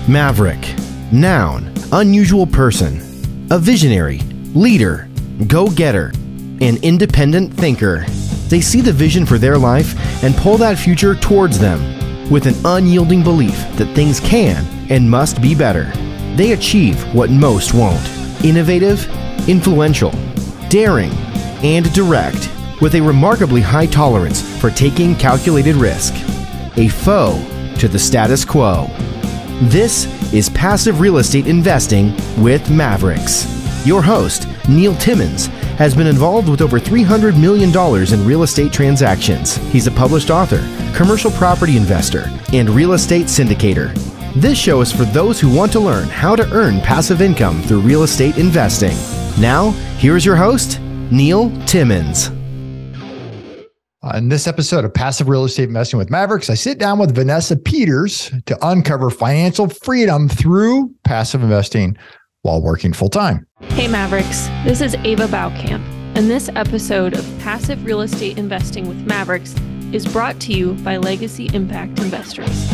Maverick. Noun, unusual person. A visionary, leader, go-getter, an independent thinker. They see the vision for their life and pull that future towards them with an unyielding belief that things can and must be better. They achieve what most won't. Innovative, influential, daring, and direct, with a remarkably high tolerance for taking calculated risk. A foe to the status quo. This is Passive Real Estate Investing with Mavericks. Your host, Neil Timmins, has been involved with over $300 million in real estate transactions. He's a published author, commercial property investor, and real estate syndicator. This show is for those who want to learn how to earn passive income through real estate investing. Now, here's your host, Neil Timmins. In this episode of Passive Real Estate Investing with Mavericks, I sit down with Vanessa Peters to uncover financial freedom through passive investing while working full-time. Hey Mavericks, this is Ava Baukamp, and this episode of Passive Real Estate Investing with Mavericks is brought to you by Legacy Impact Investors.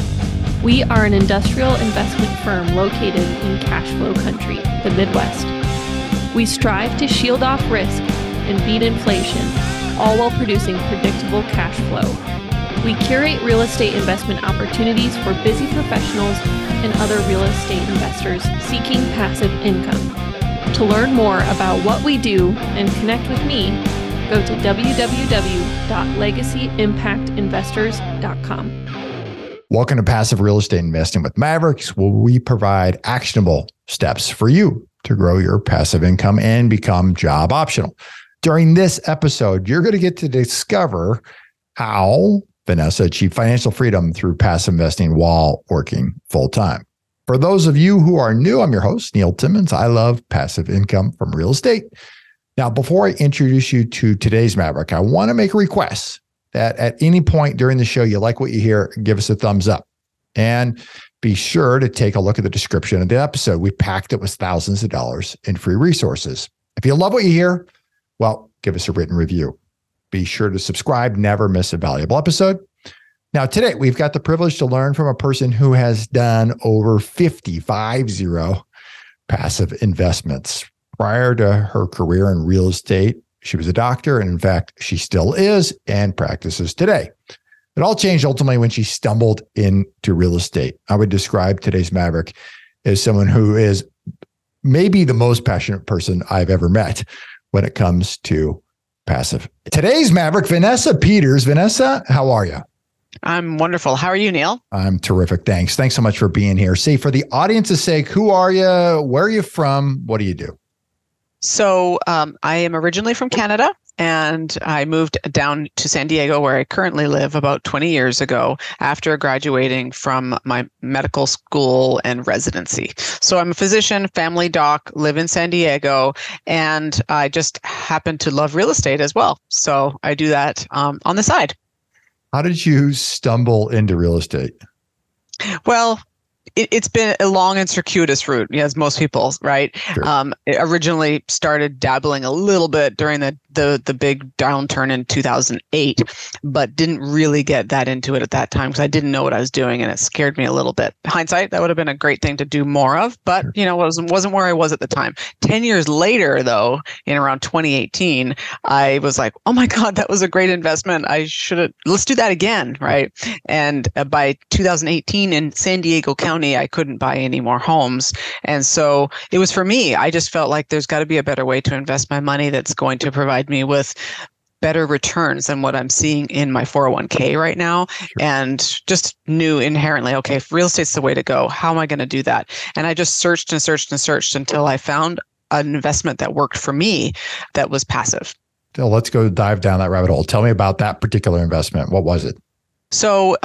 We are an industrial investment firm located in cash flow country, the Midwest. We strive to shield off risk and beat inflation, all while producing predictable cash flow. We curate real estate investment opportunities for busy professionals and other real estate investors seeking passive income. To learn more about what we do and connect with me, go to www.legacyimpactinvestors.com. Welcome to Passive Real Estate Investing with Mavericks, where we provide actionable steps for you to grow your passive income and become job optional. During this episode, you're going to get to discover how Vanessa achieved financial freedom through passive investing while working full-time. For those of you who are new, I'm your host, Neil Timmins. I love passive income from real estate. Now, before I introduce you to today's Maverick, I want to make a request that at any point during the show, you like what you hear, give us a thumbs up. And be sure to take a look at the description of the episode. We packed it with thousands of dollars in free resources. If you love what you hear, well, give us a written review. Be sure to subscribe, never miss a valuable episode. Now, today, we've got the privilege to learn from a person who has done over 50 passive investments. Prior to her career in real estate, she was a doctor, and in fact, she still is and practices today. It all changed ultimately when she stumbled into real estate. I would describe today's Maverick as someone who is maybe the most passionate person I've ever met when it comes to passive. Today's Maverick, Vanessa Peters. Vanessa, how are you? I'm wonderful. How are you, Neil? I'm terrific. Thanks. Thanks so much for being here. Say, for the audience's sake, who are you? Where are you from? What do you do? So I am originally from Canada, and I moved down to San Diego, where I currently live, about 20 years ago after graduating from my medical school and residency. So I'm a physician, family doc, live in San Diego, and I just happen to love real estate as well. So I do that on the side. How did you stumble into real estate? Well, it's been a long and circuitous route, as most people, right? Sure. It originally started dabbling a little bit during the big downturn in 2008, but didn't really get that into it at that time because I didn't know what I was doing, and it scared me a little bit. Hindsight, that would have been a great thing to do more of, but wasn't where I was at the time. 10 years later, though, in around 2018, I was like, oh my God, that was a great investment. Let's do that again, right? And by 2018 in San Diego County, I couldn't buy any more homes. And so it was for me. I just felt like there's got to be a better way to invest my money that's going to provide me with better returns than what I'm seeing in my 401k right now. Sure. And just knew inherently, okay, if real estate's the way to go, how am I going to do that? And I just searched and searched and searched until I found an investment that worked for me that was passive. So let's go dive down that rabbit hole. Tell me about that particular investment. What was it? So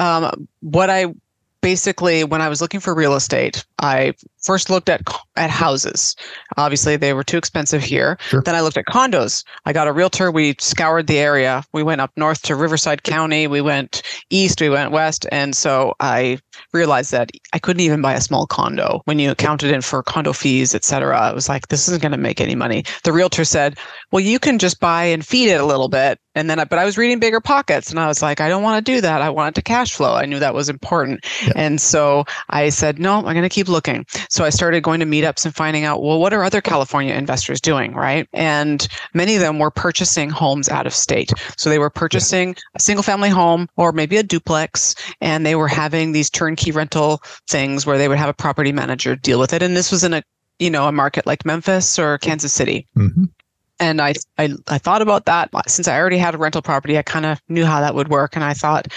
basically, when I was looking for real estate, I first looked at houses. Obviously, they were too expensive here. Sure. Then I looked at condos. I got a realtor. We scoured the area. We went up north to Riverside County. We went east. We went west. And so I realized that I couldn't even buy a small condo. When you accounted in for condo fees, et cetera, I was like, this isn't going to make any money. The realtor said, well, you can just buy and feed it a little bit but I was reading Bigger Pockets and I was like, I don't want to do that. I want it to cash flow. I knew that was important. Yeah. And so I said, no, I'm going to keep looking. So I started going to meetups and finding out, well, what are other California investors doing, right? And many of them were purchasing homes out of state. So they were purchasing a single family home or maybe a duplex, and they were having these turnkey rental things where they would have a property manager deal with it. And this was in a market like Memphis or Kansas City. Mm-hmm. And I thought about that. Since I already had a rental property, I kind of knew how that would work. And I thought,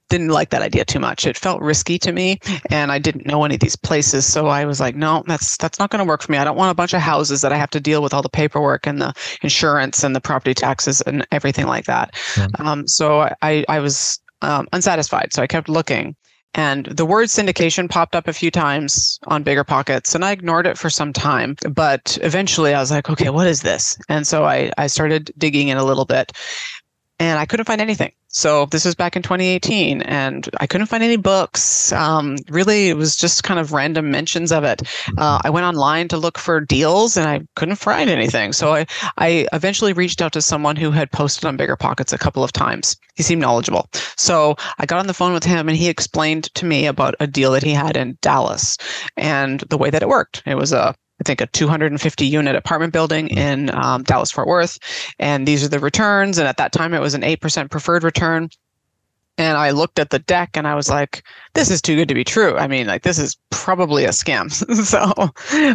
didn't like that idea too much. It felt risky to me, and I didn't know any of these places. So I was like, no, that's not going to work for me. I don't want a bunch of houses that I have to deal with all the paperwork and the insurance and the property taxes and everything like that. Mm-hmm. So I was unsatisfied. So I kept looking. And the word syndication popped up a few times on Bigger Pockets, and I ignored it for some time. But eventually I was like, okay, what is this? And so I started digging in a little bit, and I couldn't find anything. So this was back in 2018, and I couldn't find any books. Really, it was just kind of random mentions of it. I went online to look for deals, and I couldn't find anything. So I eventually reached out to someone who had posted on Bigger Pockets a couple of times. He seemed knowledgeable. So I got on the phone with him, and he explained to me about a deal that he had in Dallas and the way that it worked. It was I think a 250 unit apartment building in Dallas, Fort Worth. And these are the returns. And at that time, it was an 8% preferred return. And I looked at the deck and I was like, this is too good to be true. I mean, like, this is probably a scam.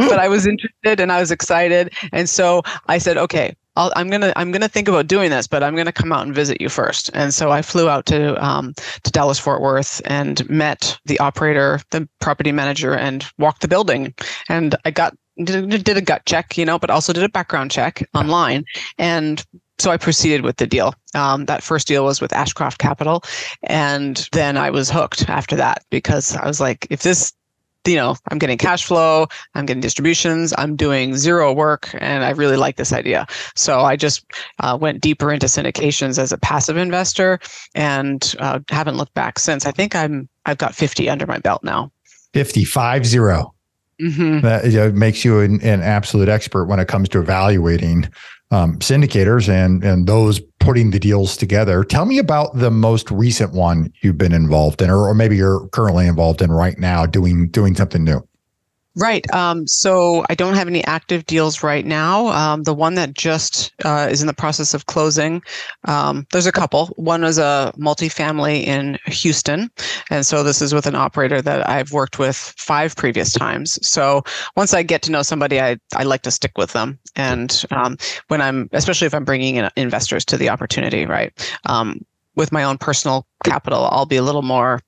But I was interested and I was excited. And so I said, okay, I'm gonna think about doing this, but I'm gonna come out and visit you first. And so I flew out to Dallas Fort Worth and met the operator, the property manager, and walked the building. And I did a gut check, but also did a background check online. And so I proceeded with the deal. That first deal was with Ashcroft Capital. And then I was hooked after that, because I was like, if this, I'm getting cash flow, I'm getting distributions, I'm doing zero work, and I really like this idea. So I just went deeper into syndications as a passive investor, and haven't looked back since. I think I've got 50 under my belt now. 50. Mm-hmm. That makes you an absolute expert when it comes to evaluating syndicators and those putting the deals together. Tell me about the most recent one you've been involved in, or maybe you're currently involved in right now, doing something new. Right. So I don't have any active deals right now. The one that just is in the process of closing, there's a couple. One is a multifamily in Houston. And so this is with an operator that I've worked with 5 previous times. So once I get to know somebody, I like to stick with them. And especially if I'm bringing in investors to the opportunity, right? With my own personal capital, I'll be a little more,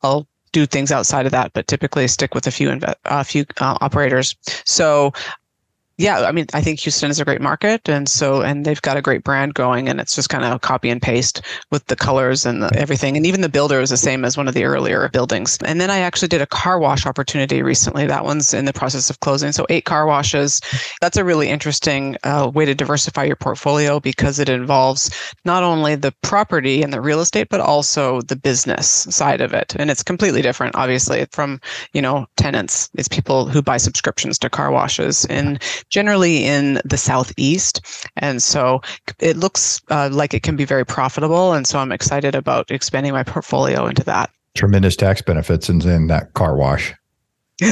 I'll do things outside of that, but typically stick with a few operators. So yeah, I mean, I think Houston is a great market, and they've got a great brand going, and it's just kind of copy and paste with the colors and everything. And even the builder is the same as one of the earlier buildings. And then I actually did a car wash opportunity recently. That one's in the process of closing. So 8 car washes. That's a really interesting way to diversify your portfolio, because it involves not only the property and the real estate, but also the business side of it. And it's completely different, obviously, from, tenants. It's people who buy subscriptions to car washes, and generally in the Southeast. And so it looks like it can be very profitable. And so I'm excited about expanding my portfolio into that. Tremendous tax benefits in that car wash.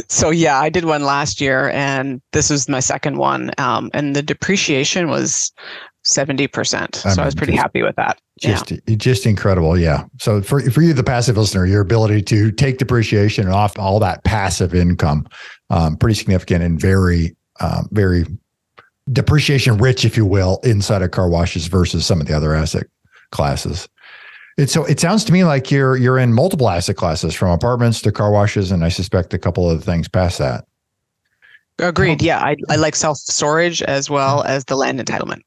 So yeah, I did one last year, and this was my second one. And the depreciation was 70%. So I was pretty happy with that. Just incredible. Yeah. So for you, the passive listener, your ability to take depreciation off all that passive income, pretty significant and very depreciation rich, if you will, inside of car washes versus some of the other asset classes. It sounds to me like you're in multiple asset classes, from apartments to car washes, and I suspect a couple of things past that. Agreed. Yeah, I like self-storage as well as the land entitlement.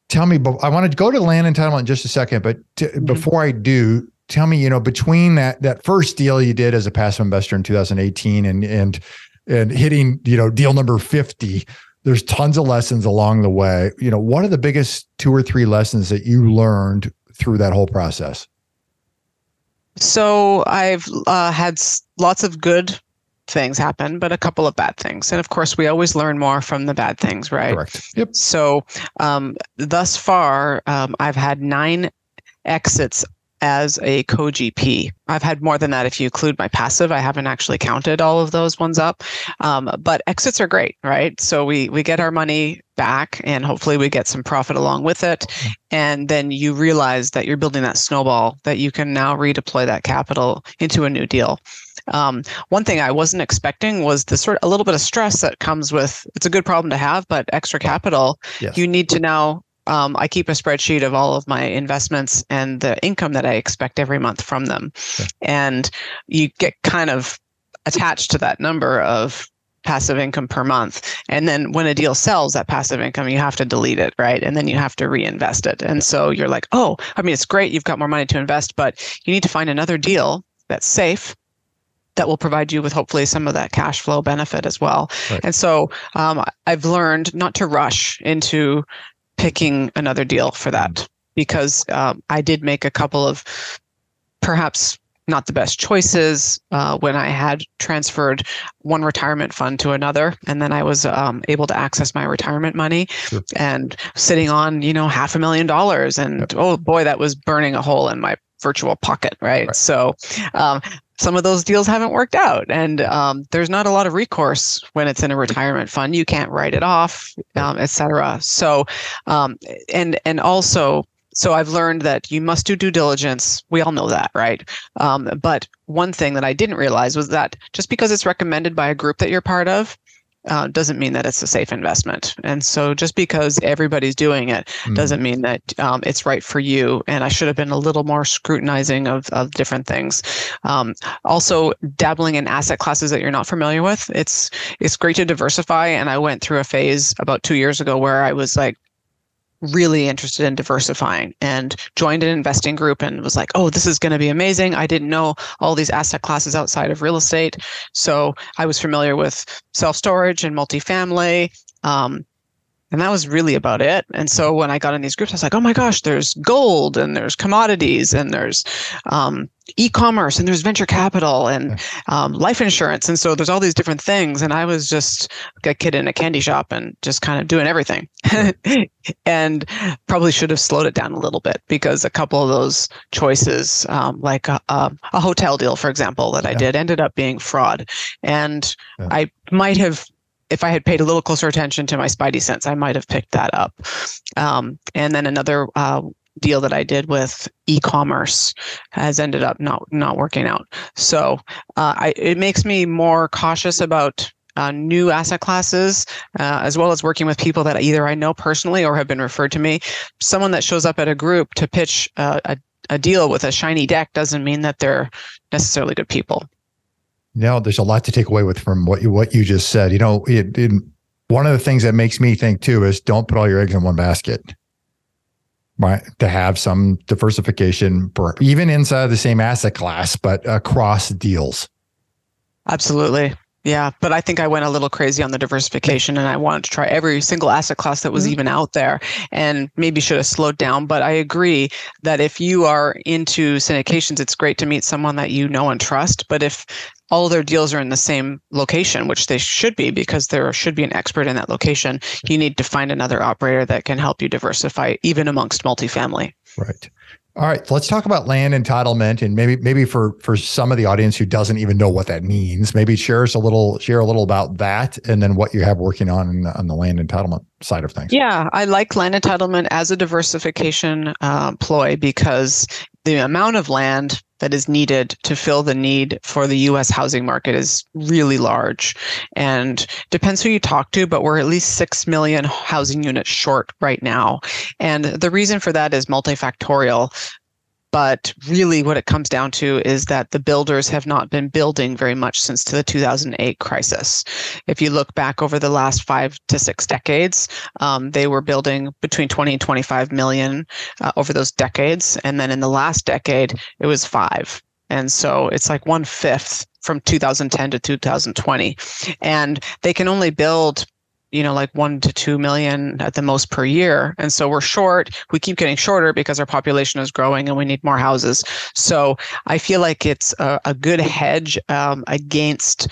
Tell me, but I want to go to land entitlement in just a second, but before I do, tell me, between that first deal you did as a passive investor in 2018 and hitting, deal number 50, there's tons of lessons along the way. What are the biggest 2 or 3 lessons that you learned through that whole process? So I've had lots of good things happen, but a couple of bad things. And of course, we always learn more from the bad things, right? Correct. Yep. So thus far, I've had 9 exits as a co-GP. I've had more than that if you include my passive. I haven't actually counted all of those ones up. But exits are great, right? So we get our money back and hopefully we get some profit along with it. And then you realize that you're building that snowball, that you can now redeploy that capital into a new deal. One thing I wasn't expecting was the a little bit of stress that comes with, it's a good problem to have, but extra capital, Yes. You need to now, I keep a spreadsheet of all of my investments and the income that I expect every month from them. Okay. And you get kind of attached to that number of passive income per month. And then when a deal sells that passive income, you have to delete it, right? And then you have to reinvest it. And so you're like, oh, I mean, it's great. You've got more money to invest, but you need to find another deal that's safe, that will provide you with hopefully some of that cash flow benefit as well. Right. And so I've learned not to rush into picking another deal for that, because I did make a couple of perhaps not the best choices when I had transferred one retirement fund to another. And then I was able to access my retirement money. Sure. And sitting on, $500,000. And oh boy, that was burning a hole in my virtual pocket, right? So some of those deals haven't worked out, and there's not a lot of recourse when it's in a retirement fund. You can't write it off, et cetera. So, and also, so I've learned that you must do due diligence. We all know that, right? But one thing that I didn't realize was that just because it's recommended by a group that you're part of, doesn't mean that it's a safe investment. And so just because everybody's doing it doesn't mean that it's right for you. And I should have been a little more scrutinizing of different things. Also, dabbling in asset classes that you're not familiar with. It's great to diversify. And I went through a phase about 2 years ago where I was like, really interested in diversifying and joined an investing group and was like, oh, this is going to be amazing. I didn't know all these asset classes outside of real estate. So I was familiar with self-storage and multifamily. And that was really about it. And so when I got in these groups, I was like, oh my gosh, there's gold and there's commodities and there's e-commerce and there's venture capital and life insurance. And so there's all these different things. And I was just a kid in a candy shop and just kind of doing everything. And probably should have slowed it down a little bit, because a couple of those choices, like a hotel deal, for example, that I did ended up being fraud. And I might have, if I had paid a little closer attention to my spidey sense, I might have picked that up. And then another deal that I did with e-commerce has ended up not working out. So it makes me more cautious about new asset classes, as well as working with people that either I know personally or have been referred to me. Someone that shows up at a group to pitch a deal with a shiny deck doesn't mean that they're necessarily good people. There's a lot to take away from what you just said. One of the things that makes me think too is don't put all your eggs in one basket. Right, to have some diversification, even inside the same asset class, but across deals. Absolutely. Yeah, but I think I went a little crazy on the diversification, and I wanted to try every single asset class that was even out there, and maybe should have slowed down. But I agree that if you are into syndications, it's great to meet someone that you know and trust. But if all their deals are in the same location, which they should be, because there should be an expert in that location, you need to find another operator that can help you diversify, even amongst multifamily. Right. All right, let's talk about land entitlement, and maybe for some of the audience who doesn't even know what that means, maybe share a little about that, and then what you have working on the land entitlement side of things. Yeah, I like land entitlement as a diversification ploy, because the amount of land that is needed to fill the need for the U.S. housing market is really large, and depends who you talk to, but we're at least 6 million housing units short right now. And the reason for that is multifactorial. But really what it comes down to is that the builders have not been building very much since the 2008 crisis. If you look back over the last 5 to 6 decades, they were building between 20 and 25 million over those decades. And then in the last decade, it was 5. And so it's like 1/5 from 2010 to 2020. And they can only build like 1 to 2 million at the most per year. And so we're short. We keep getting shorter because our population is growing and we need more houses. So I feel like it's a good hedge against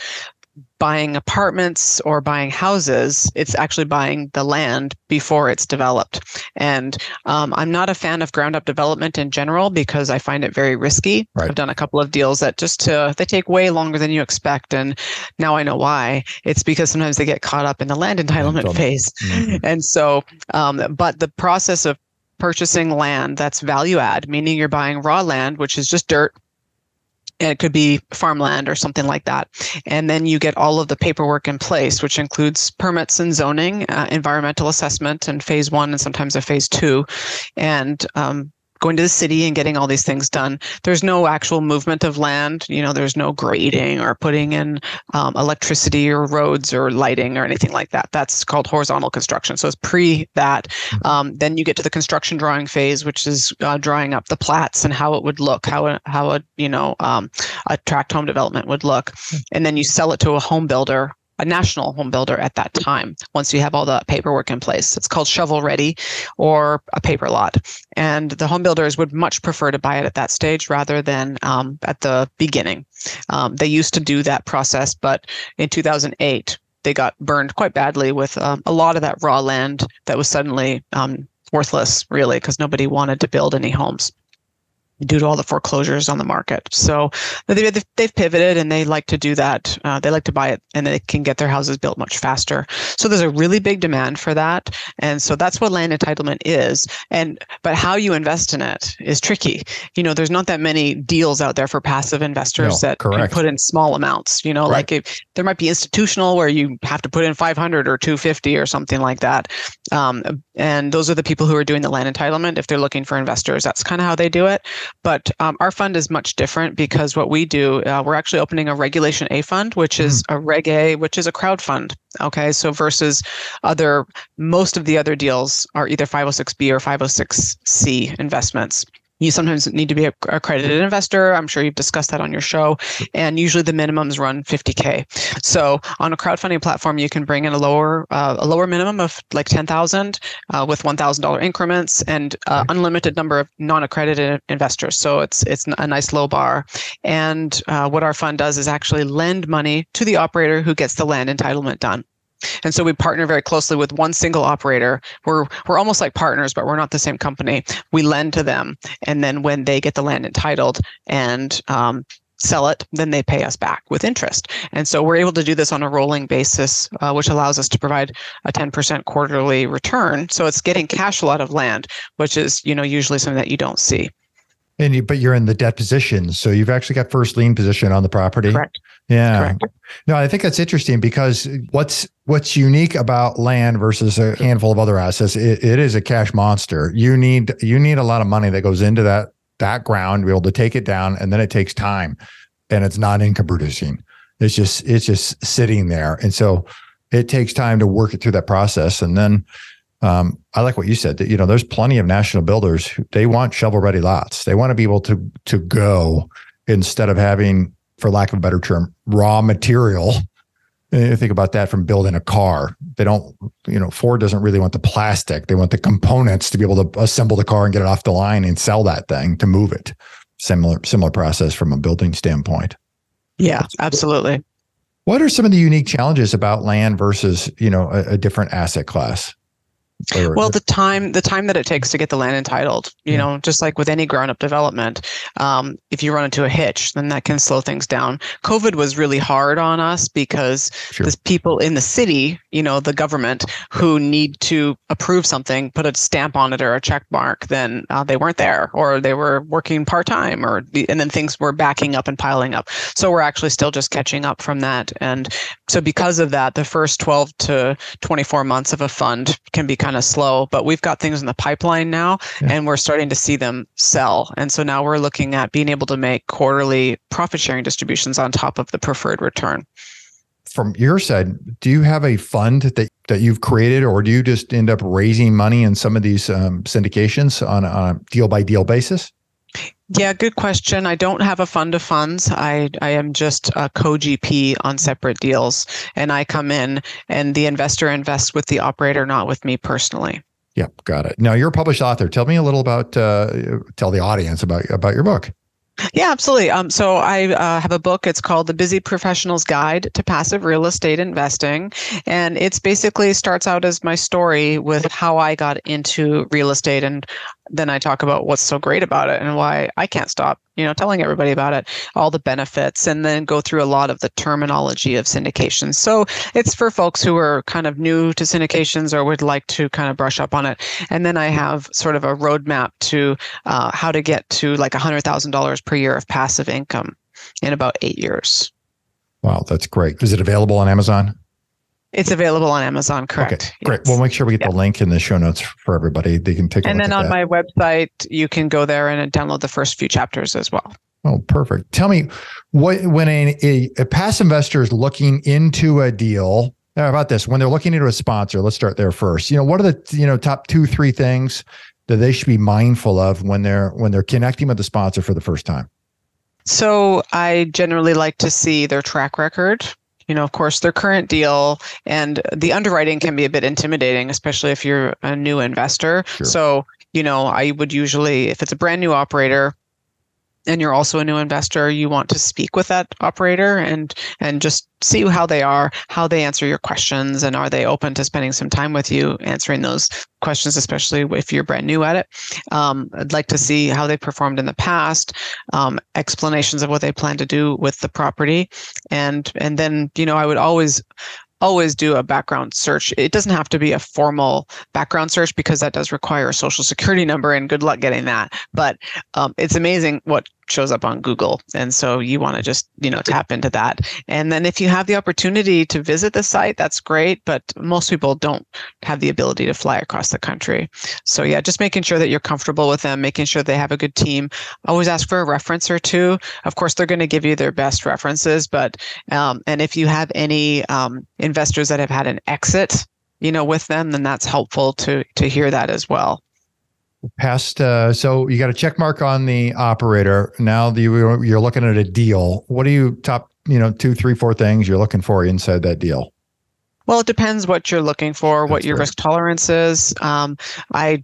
buying apartments or buying houses. It's actually buying the land before it's developed. And I'm not a fan of ground up development in general because I find it very risky. Right. I've done a couple of deals that they take way longer than you expect. And now I know why. It's because sometimes they get caught up in the land entitlement phase. Mm-hmm. And so, but the process of purchasing land that's value add, meaning you're buying raw land, which is just dirt, and it could be farmland or something like that. And then you get all of the paperwork in place, which includes permits and zoning, environmental assessment, and phase 1 and sometimes a phase 2, and going to the city and getting all these things done. There's no actual movement of land. There's no grading or putting in electricity or roads or lighting or anything like that. That's called horizontal construction. So it's pre that. Then you get to the construction drawing phase, which is drawing up the plats and how it would look, how a tract home development would look. And then you sell it to a home builder, a national home builder at that time, once you have all the paperwork in place. It's called shovel ready or a paper lot. And the home builders would much prefer to buy it at that stage rather than at the beginning. They used to do that process, but in 2008, they got burned quite badly with a lot of that raw land that was suddenly worthless, really, because nobody wanted to build any homes due to all the foreclosures on the market. So they've pivoted and they like to do that. They like to buy it and they can get their houses built much faster. So there's a really big demand for that. And so that's what land entitlement is. But how you invest in it is tricky. There's not that many deals out there for passive investors that can put in small amounts. Like there might be institutional where you have to put in 500 or 250 or something like that. And those are the people who are doing the land entitlement. If they're looking for investors, that's kind of how they do it. But our fund is much different because what we do, we're actually opening a Regulation A fund, which is a Reg A, which is a crowd fund. Okay, so versus most of the other deals are either 506B or 506C investments. You sometimes need to be a accredited investor. I'm sure you've discussed that on your show. And usually the minimums run $50K. So on a crowdfunding platform, you can bring in a lower minimum of like $10,000 with $1,000 increments and unlimited number of non-accredited investors. So it's a nice low bar. And what our fund does is actually lend money to the operator who gets the land entitlement done. And so we partner very closely with one single operator. We're almost like partners, but we're not the same company. We lend to them. And then when they get the land entitled and sell it, then they pay us back with interest. And so we're able to do this on a rolling basis, which allows us to provide a 10% quarterly return. So it's getting cash a lot of land, which is, usually something that you don't see. But you're in the debt position, so you've actually got first lien position on the property. Correct. Yeah. Correct. No, I think that's interesting because what's unique about land versus a handful of other assets, it is a cash monster. You need a lot of money that goes into that ground to be able to take it down, and then it takes time, and it's not income producing. It's just sitting there, and so it takes time to work it through that process, and then. I like what you said that, there's plenty of national builders who they want shovel ready lots. They want to be able to go instead of having, for lack of a better term, raw material. You think about that from building a car. They don't, Ford doesn't really want the plastic. They want the components to be able to assemble the car and get it off the line and sell that thing to move it. Similar process from a building standpoint. Yeah, absolutely. What are some of the unique challenges about land versus, a different asset class? Well, the time that it takes to get the land entitled, just like with any ground up development, if you run into a hitch, then that can slow things down. COVID was really hard on us because there's people in the city, the government, who need to approve something, put a stamp on it or a check mark, then they weren't there, or they were working part-time, and then things were backing up and piling up. So we're actually still just catching up from that. And so because of that, the first 12 to 24 months of a fund can be kind of slow, but we've got things in the pipeline now and we're starting to see them sell. And so now we're looking at being able to make quarterly profit sharing distributions on top of the preferred return. From your side, do you have a fund that you've created, or do you just end up raising money in some of these syndications on a deal by deal basis? Yeah, good question. I don't have a fund of funds. I am just a co-GP on separate deals, and I come in and the investor invests with the operator, not with me personally. Yep, got it. Now, you're a published author. Tell me a little about, tell the audience about your book. Yeah, absolutely. So I have a book. It's called The Busy Professional's Guide to Passive Real Estate Investing. And it's basically starts out as my story with how I got into real estate. And then I talk about what's so great about it and why I can't stop, telling everybody about it, all the benefits, and then go through a lot of the terminology of syndications. So it's for folks who are kind of new to syndications or would like to kind of brush up on it. And then I have sort of a roadmap to how to get to like $100,000 per year of passive income in about 8 years. Wow, that's great. Is it available on Amazon? It's available on Amazon, correct? Okay, great. Yes. We'll make sure we get the link in the show notes for everybody. They can take a look at that. And then on my website, you can go there and download the first few chapters as well. Oh, perfect. Tell me, when a passive investor is looking into a deal, how about this? When they're looking into a sponsor, let's start there first. What are the top 2-3 things that they should be mindful of when they're connecting with the sponsor for the first time? So I generally like to see their track record. Of course, their current deal, and the underwriting can be a bit intimidating, especially if you're a new investor. Sure. So, I would usually, if it's a brand new operator and you're also a new investor, you want to speak with that operator and just see how they are, how they answer your questions, and are they open to spending some time with you answering those questions, especially if you're brand new at it. I'd like to see how they performed in the past, explanations of what they plan to do with the property, and then I would always do a background search. It doesn't have to be a formal background search because that does require a social security number, and good luck getting that. But it's amazing what shows up on Google. And so you want to just, tap into that. And then if you have the opportunity to visit the site, that's great. But most people don't have the ability to fly across the country. So yeah, just making sure that you're comfortable with them, making sure they have a good team. Always ask for a reference or two. Of course, they're going to give you their best references, but and if you have any investors that have had an exit, with them, then that's helpful to hear that as well. So you got a check mark on the operator. Now you're looking at a deal. What are you top, 2, 3, 4 things you're looking for inside that deal? Well, it depends what you're looking for, what your risk tolerance is. I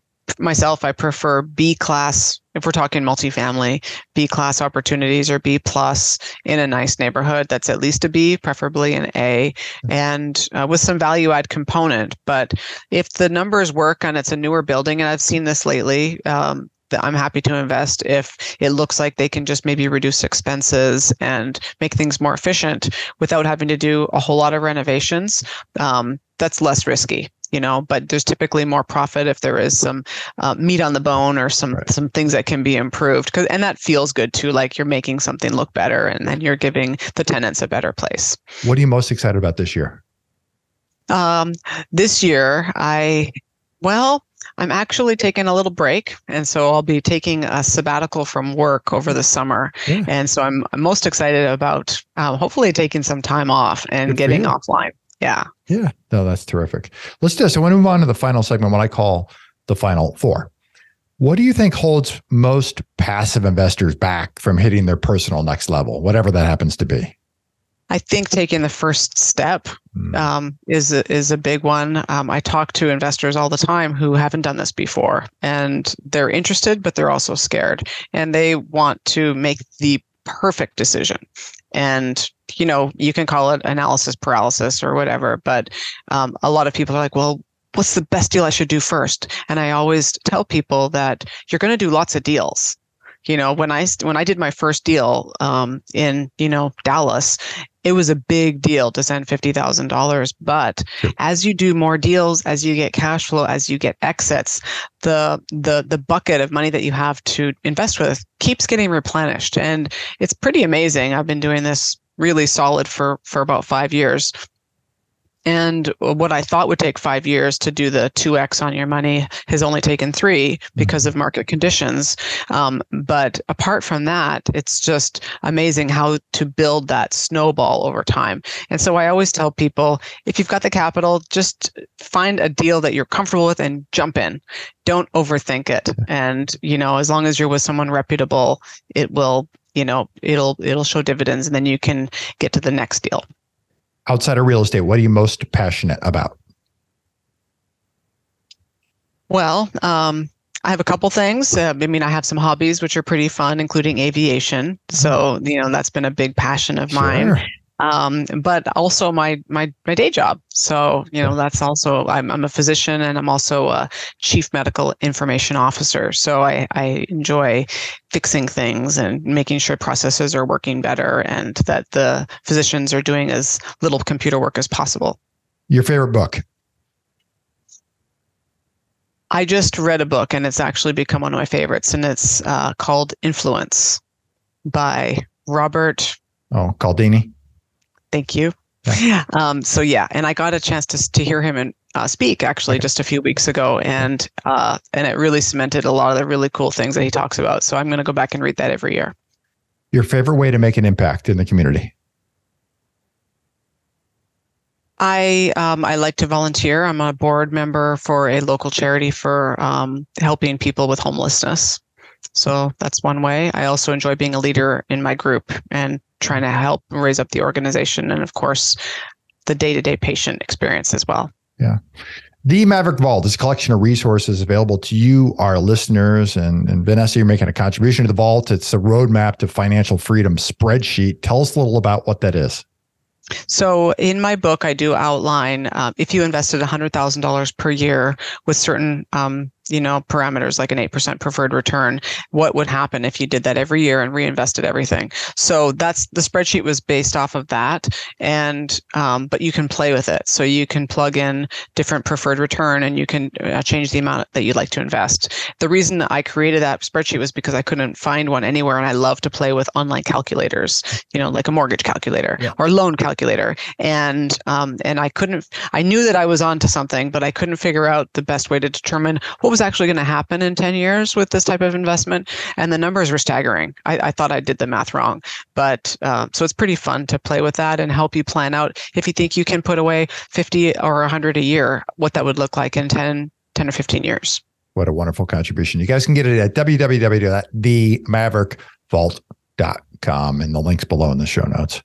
prefer B class, if we're talking multifamily, B class opportunities or B plus in a nice neighborhood that's at least a B, preferably an A, and with some value add component. But if the numbers work and it's a newer building, and I've seen this lately, I'm happy to invest if it looks like they can just maybe reduce expenses and make things more efficient without having to do a whole lot of renovations. That's less risky. But there's typically more profit if there is some meat on the bone or some things that can be improved. And that feels good too, like you're making something look better and then you're giving the tenants a better place. What are you most excited about this year? This year, I'm actually taking a little break. And so I'll be taking a sabbatical from work over the summer. Yeah. And so I'm most excited about hopefully taking some time off and getting offline. Yeah. Yeah. No, that's terrific. Let's do this. So I want to move on to the final segment, what I call the final 4. What do you think holds most passive investors back from hitting their personal next level, whatever that happens to be? I think taking the first step is a big one. I talk to investors all the time who haven't done this before, and they're interested, but they're also scared, and they want to make the perfect decision. And you can call it analysis paralysis or whatever, but a lot of people are like, well, what's the best deal I should do first? And I always tell people that you're going to do lots of deals. When I did my first deal in Dallas, it was a big deal to send $50,000. But as you do more deals, as you get cash flow, as you get exits, the bucket of money that you have to invest with keeps getting replenished, and it's pretty amazing. I've been doing this really solid for about 5 years. And what I thought would take 5 years to do the 2x on your money has only taken 3 because of market conditions. But apart from that, it's just amazing how to build that snowball over time. And so I always tell people, if you've got the capital, just find a deal that you're comfortable with and jump in. Don't overthink it. And, as long as you're with someone reputable, it will, it'll show dividends, and then you can get to the next deal. Outside of real estate, what are you most passionate about? Well, I have a couple things. I have some hobbies which are pretty fun, including aviation. So, that's been a big passion of mine. But also my day job. So, that's also, I'm a physician and I'm also a chief medical information officer. So I enjoy fixing things and making sure processes are working better and that the physicians are doing as little computer work as possible. Your favorite book? I just read a book and it's actually become one of my favorites, and it's called Influence by Robert. Oh, Cialdini. Thank you. Yeah. And I got a chance to hear him speak actually just a few weeks ago, and it really cemented a lot of the really cool things that he talks about. So I'm going to go back and read that every year. Your favorite way to make an impact in the community? I like to volunteer. I'm a board member for a local charity for helping people with homelessness. So that's one way. I also enjoy being a leader in my group and trying to help raise up the organization. And of course, the day-to-day patient experience as well. Yeah. The Maverick Vault is a collection of resources available to you, our listeners. And Vanessa, you're making a contribution to the Vault. It's a roadmap to financial freedom spreadsheet. Tell us a little about what that is. So in my book, I do outline if you invested $100,000 per year with certain parameters like an 8% preferred return, what would happen if you did that every year and reinvested everything? So that's the spreadsheet was based off of that. And but you can play with it. So you can plug in different preferred return and you can change the amount that you'd like to invest. The reason that I created that spreadsheet was because I couldn't find one anywhere. And I love to play with online calculators, like a mortgage calculator or loan calculator. And I knew that I was onto something, but I couldn't figure out the best way to determine what was actually going to happen in 10 years with this type of investment. And the numbers were staggering. I thought I did the math wrong. But so it's pretty fun to play with that and help you plan out if you think you can put away 50 or 100 a year, what that would look like in 10 or 15 years. What a wonderful contribution. You guys can get it at www.themaverickvault.com, and the link's below in the show notes.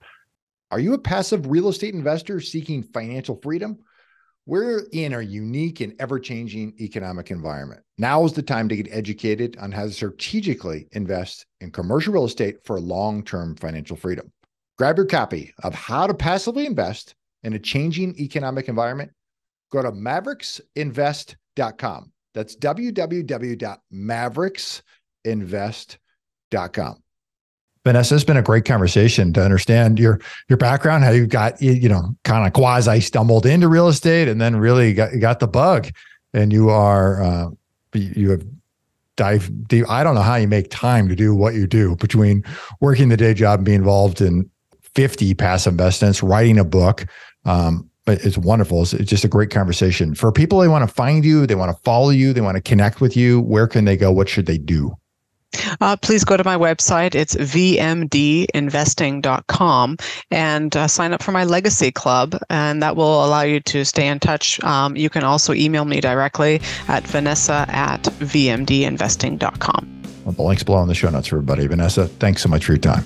Are you a passive real estate investor seeking financial freedom? We're in a unique and ever-changing economic environment. Now is the time to get educated on how to strategically invest in commercial real estate for long-term financial freedom. Grab your copy of How to Passively Invest in a Changing Economic Environment. Go to maverickinvest.com. That's www.maverickinvest.com. Vanessa, it's been a great conversation to understand your background, how you got, kind of quasi stumbled into real estate and then really got the bug. And you have dived deep. I don't know how you make time to do what you do between working the day job and being involved in 50 passive investments, writing a book. But it's wonderful. It's just a great conversation. For people, they want to find you, they want to follow you, they want to connect with you. Where can they go? What should they do? Please go to my website. It's vmdinvesting.com and sign up for my Legacy Club, and that will allow you to stay in touch. You can also email me directly at vanessa@vmdinvesting.com. Well, the link's below in the show notes for everybody. Vanessa, thanks so much for your time.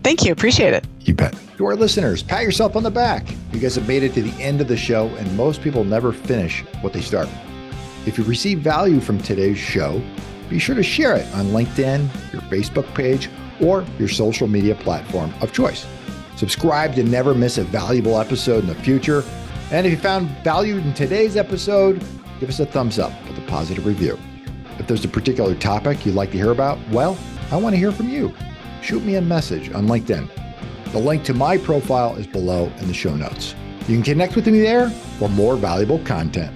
Thank you. Appreciate it. You bet. To our listeners, pat yourself on the back. You guys have made it to the end of the show, and most people never finish what they start. If you receive value from today's show, be sure to share it on LinkedIn, your Facebook page, or your social media platform of choice. Subscribe to never miss a valuable episode in the future. And if you found value in today's episode, give us a thumbs up with a positive review. If there's a particular topic you'd like to hear about, well, I want to hear from you. Shoot me a message on LinkedIn. The link to my profile is below in the show notes. You can connect with me there for more valuable content.